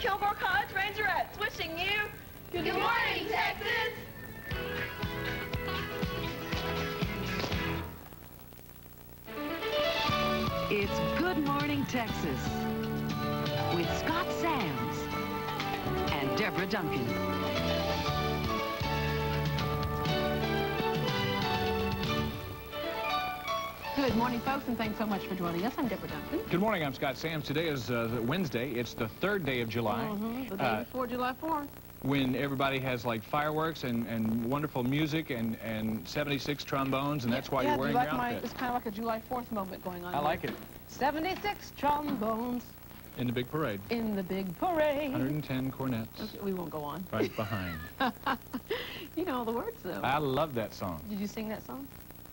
Kilgore College Rangerettes, wishing you good morning, Texas! It's Good Morning Texas with Scott Sands and Deborah Duncan. Good morning, folks, and thanks so much for joining us. I'm Deborah Duncan. Good morning, I'm Scott Sands. Today is Wednesday. It's the third day of July. The day before July 4th. When everybody has like fireworks and wonderful music and 76 trombones, and that's why you're wearing your outfit. It's kind of like a July 4th moment going on. I like it. 76 trombones. In the big parade. In the big parade. 110 cornets. Okay, we won't go on. Right behind. You know all the words, though. I love that song. Did you sing that song?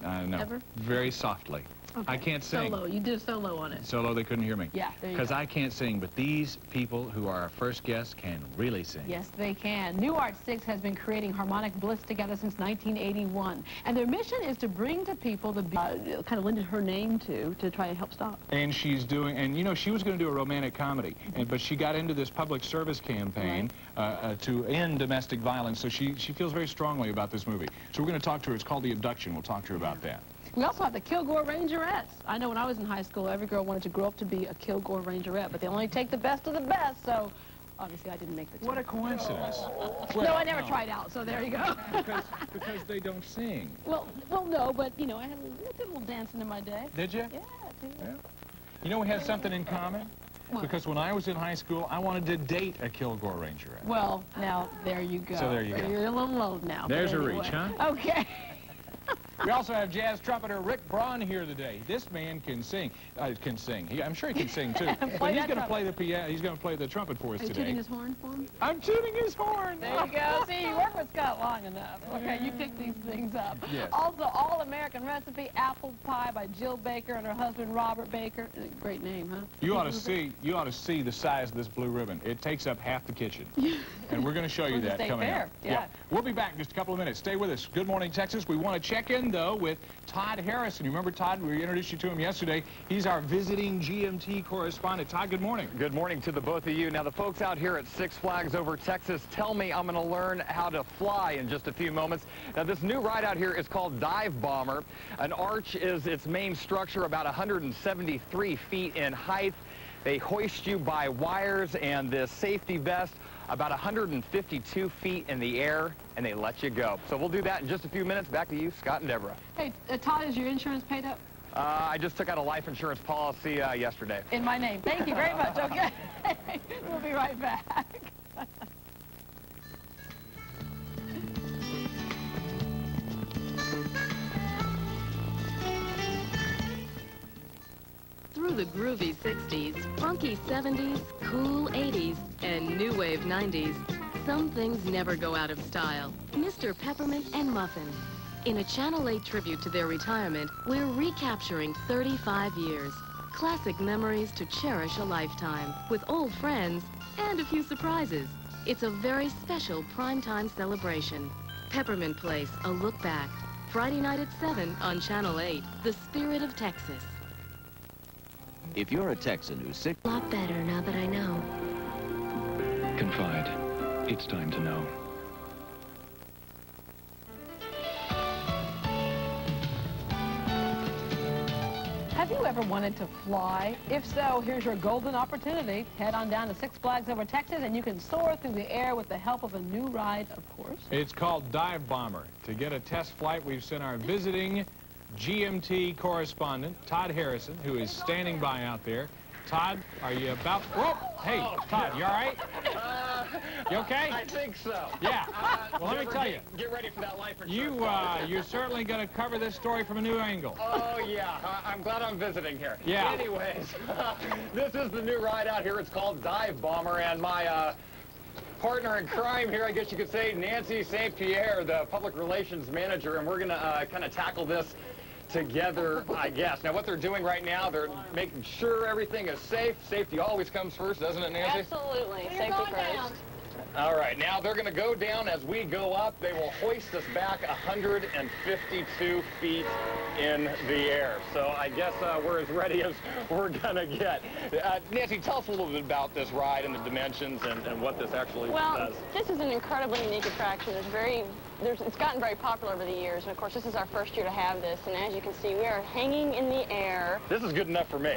No. Ever? Very softly. Okay. I can't sing. Solo. You did a solo on it. Solo, they couldn't hear me. Yeah, there you go. Because I can't sing, but these people who are our first guests can really sing. Yes, they can. New Art 6 has been creating harmonic bliss together since 1981. And their mission is to bring to people the kind of lended her name to try and help stop. And she's doing, and you know, she was going to do a romantic comedy, but she got into this public service campaign to end domestic violence, so she feels very strongly about this movie. So we're going to talk to her. It's called The Abduction. We'll talk to her about that. We also have the Kilgore Rangerettes. I know when I was in high school, every girl wanted to grow up to be a Kilgore Rangerette, but they only take the best of the best, so obviously I didn't make the team. What a coincidence. Well, no, I never tried out, so there you go. because they don't sing. Well, no, but, you know, I had a little dancing in my day. Did you? Yeah, I did. Yeah. You know, we had something in common? What? Because when I was in high school, I wanted to date a Kilgore Rangerette. Well, now, there you go. So there you go. You're a little low now. There's a reach, huh? Okay. We also have jazz trumpeter Rick Braun here today. This man can sing. I'm sure he can sing too. But he's going to play the piano. He's going to play the trumpet for us today. Are you tooting his horn for him? I'm tooting his horn. There you go. See, you work with Scott long enough. Okay, you pick these things up. Yes. Also, All-American Recipe Apple Pie by Jill Baker and her husband Robert Baker. Great name, huh? You ought to see the size of this blue ribbon. It takes up half the kitchen. And we're going to show you that coming up. Yeah. We'll be back in just a couple of minutes. Stay with us. Good morning, Texas. We want to check in though with Todd Harrison. You remember Todd? We introduced you to him yesterday. He's our visiting GMT correspondent. Todd, good morning. Good morning to the both of you. Now, the folks out here at Six Flags over Texas tell me I'm going to learn how to fly in just a few moments. Now, this new ride out here is called Dive Bomber. An arch is its main structure, about 173 feet in height. They hoist you by wires and this safety vest about 152 feet in the air, and they let you go. So we'll do that in just a few minutes. Back to you, Scott and Deborah. Hey, Todd, is your insurance paid up? I just took out a life insurance policy yesterday. In my name. Thank you very much. Okay. We'll be right back. Through the groovy 60s, funky 70s, cool 80s, and new wave 90s, some things never go out of style. Mr. Peppermint and Muffin. In a Channel 8 tribute to their retirement, we're recapturing 35 years. Classic memories to cherish a lifetime, with old friends and a few surprises. It's a very special primetime celebration. Peppermint Place, a look back. Friday night at 7 on Channel 8, the spirit of Texas. If you're a Texan who's sick... A lot better now that I know. Confide. It's time to know. Have you ever wanted to fly? If so, here's your golden opportunity. Head on down to Six Flags over Texas, and you can soar through the air with the help of a new ride, of course. It's called Dive Bomber. To get a test flight, we've sent our visiting GMT correspondent, Todd Harrison, who is standing by out there. Todd, are you about... Whoa! Hey, Todd, you all right? You okay? I think so. Yeah. Well, let me tell you. Get ready for that life insurance. You're certainly going to cover this story from a new angle. Oh, yeah. I'm glad I'm visiting here. Yeah. Anyways, this is the new ride out here. It's called Dive Bomber, and my partner in crime here, I guess you could say, Nancy St. Pierre, the public relations manager, and we're going to kind of tackle this together, I guess. Now, what they're doing right now, they're making sure everything is safe. Safety always comes first, doesn't it, Nancy? Absolutely. Safety first. All right, now they're going to go down as we go up. They will hoist us back 152 feet in the air. So I guess we're as ready as we're going to get. Nancy, tell us a little bit about this ride and the dimensions and what this actually does. Well, this is an incredibly unique attraction. It's gotten very popular over the years, and of course this is our first year to have this, and as you can see we are hanging in the air. This is good enough for me.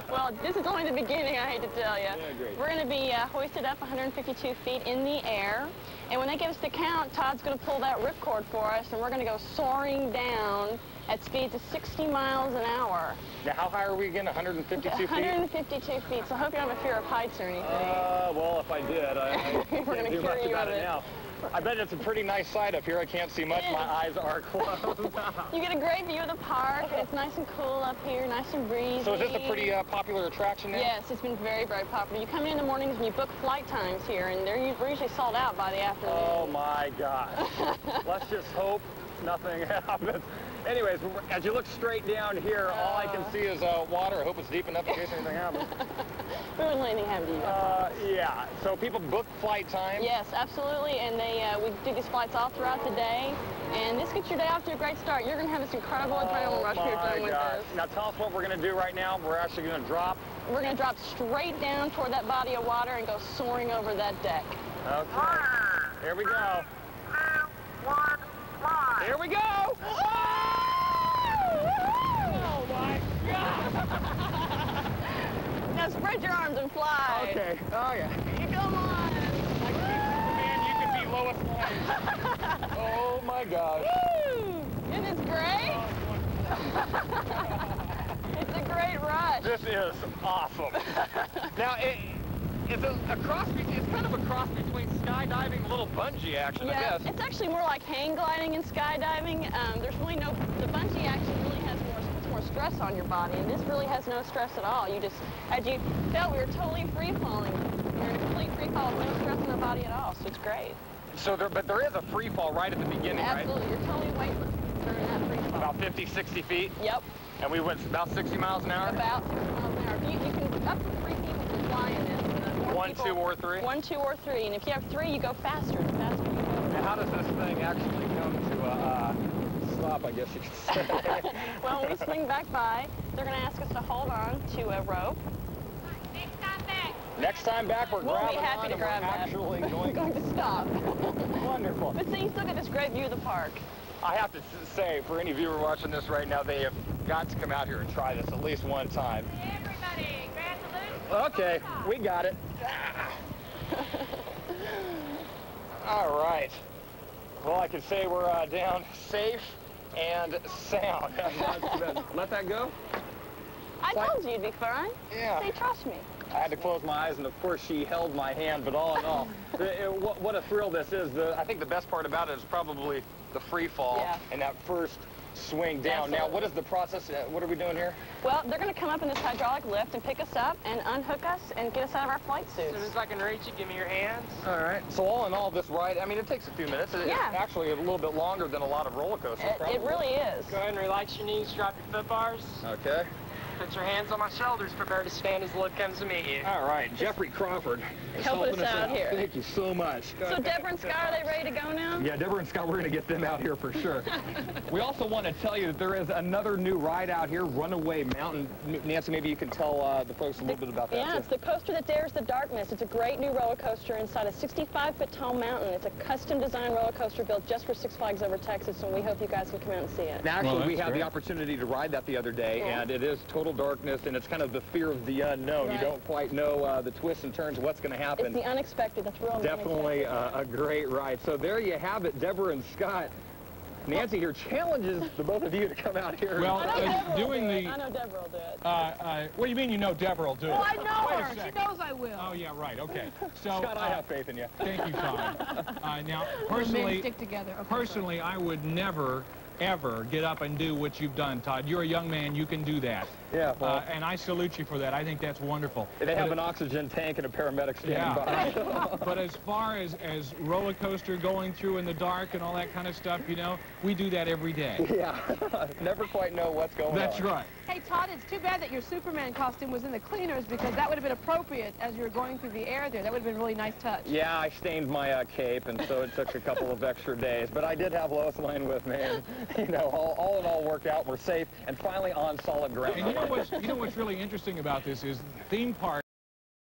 Well, this is only the beginning, I hate to tell you. Yeah, great. We're going to be hoisted up 152 feet in the air, and when they give us the count, Todd's going to pull that ripcord for us, and we're going to go soaring down at speeds of 60 miles an hour. Now, how high are we again? 152 feet? 152 feet, so I hope you don't have a fear of heights or anything. Well, if I did, I We're going to can't do much cure you about of it it. now. I bet it's a pretty nice sight up here. I can't see much. It is. My eyes are closed. You get a great view of the park. It's nice and cool up here, nice and breezy. So is this a pretty popular attraction now? Yes, it's been very, very popular. You come in the mornings and you book flight times here, and we're usually sold out by the afternoon. Oh, my gosh. Let's just hope nothing happens. Anyways, as you look straight down here, all I can see is water. I hope it's deep enough in case anything happens. We wouldn't let anything happen to you. Yeah. So people book flight time? Yes, absolutely. And we do these flights all throughout the day. And this gets your day off to a great start. You're going to have this incredible adrenaline rush when you're done with this. Now tell us what we're going to do right now. We're actually going to drop. We're going to drop straight down toward that body of water and go soaring over that deck. Okay. Here we go. 2, 1, fly. Here we go. Oh my God. Now spread your arms and fly. Okay. Oh yeah. Come on. Man, you can be Lois Lane. Oh my gosh. Woo! Isn't this great? It's a great rush. This is awesome. Now it's kind of a cross between skydiving and a little bungee action, I guess. It's actually more like hang gliding and skydiving. There's really the bungee action really puts more stress on your body, and this really has no stress at all. You just, as you felt, we were totally free falling. You're in a complete free fall with no stress on the body at all, so it's great. So but there is a free fall right at the beginning, Absolutely, you're totally weightless during that free fall. About 50, 60 feet? Yep. And we went about 60 miles an hour? About 60 miles an hour. You can, up to 3 people can fly in this. 1, 2, or 3? 1, 2, or 3. And if you have 3, you go faster. The faster you go. Now, how does this thing actually come to a stop, I guess you could say? Well, when we swing back by, they're going to ask us to hold on to a rope. Next time back, we're We'll grabbing be happy on to and grab we're that. actually We're going to stop. Wonderful. But see, you still get this great view of the park. I have to say, for any viewer watching this right now, they have got to come out here and try this at least one time. Everybody, grab the loop. Okay, we got it. All right. Well, I can say we're down safe and sound. Let that go? I told you you'd be fine. Yeah. See, trust me. I had to close my eyes, and of course she held my hand, but all in all, what a thrill this is. I think the best part about it is probably the free fall and that first swing down. Absolutely. Now, what is the process? What are we doing here? Well, they're going to come up in this hydraulic lift and pick us up and unhook us and get us out of our flight suits. As soon as I can reach you, give me your hands. All right. So all in all, this ride, I mean, it takes a few minutes. It's actually a little bit longer than a lot of roller coasters. It really is. Go ahead and relax your knees, drop your foot bars. Okay. Put your hands on my shoulders, prepare to stand as the lift comes to meet you. All right, Jeffrey Crawford is Helping us helping out here. Thank you so much. So Deborah and Scott, are they ready to go now? Yeah, Deborah and Scott, we're going to get them out here for sure. We also want to tell you that there is another new ride out here, Runaway Mountain. Nancy, maybe you can tell the folks a little bit about that. Yeah, it's the coaster that dares the darkness. It's a great new roller coaster inside a 65-foot tall mountain. It's a custom-designed roller coaster built just for Six Flags Over Texas, and we hope you guys can come out and see it. Now, actually, we had great. the opportunity to ride that the other day, and it is total darkness, and it's kind of the fear of the unknown. Right. You don't quite know the twists and turns, what's going to happen. It's the unexpected. That's real. Definitely a great ride. So there you have it, Deborah and Scott. Nancy here challenges the both of you to come out here. Well, I doing know Deborah will do it. what do you mean you know Deborah will do it? Oh, I know Wait a her. She second. knows I will. Oh, yeah, right, okay. So, Scott, I have faith in you. thank you, Todd. Now, We'll maybe personally, stick together. Okay, personally, I would never ever get up and do what you've done, Todd. You're a young man. You can do that. Yeah, well, and I salute you for that. I think that's wonderful. they have an oxygen tank and a paramedic standing by. But as far as roller coaster going through in the dark and all that kind of stuff, you know, we do that every day. Yeah, never quite know what's going on. That's right. Hey, Todd, it's too bad that your Superman costume was in the cleaners, because that would have been appropriate as you were going through the air there. That would have been a really nice touch. Yeah, I stained my cape, and so it took a couple of extra days. But I did have Lois Lane with me, and, you know, all in all worked out. We're safe and finally on solid ground. And you know what's really interesting about this is theme parks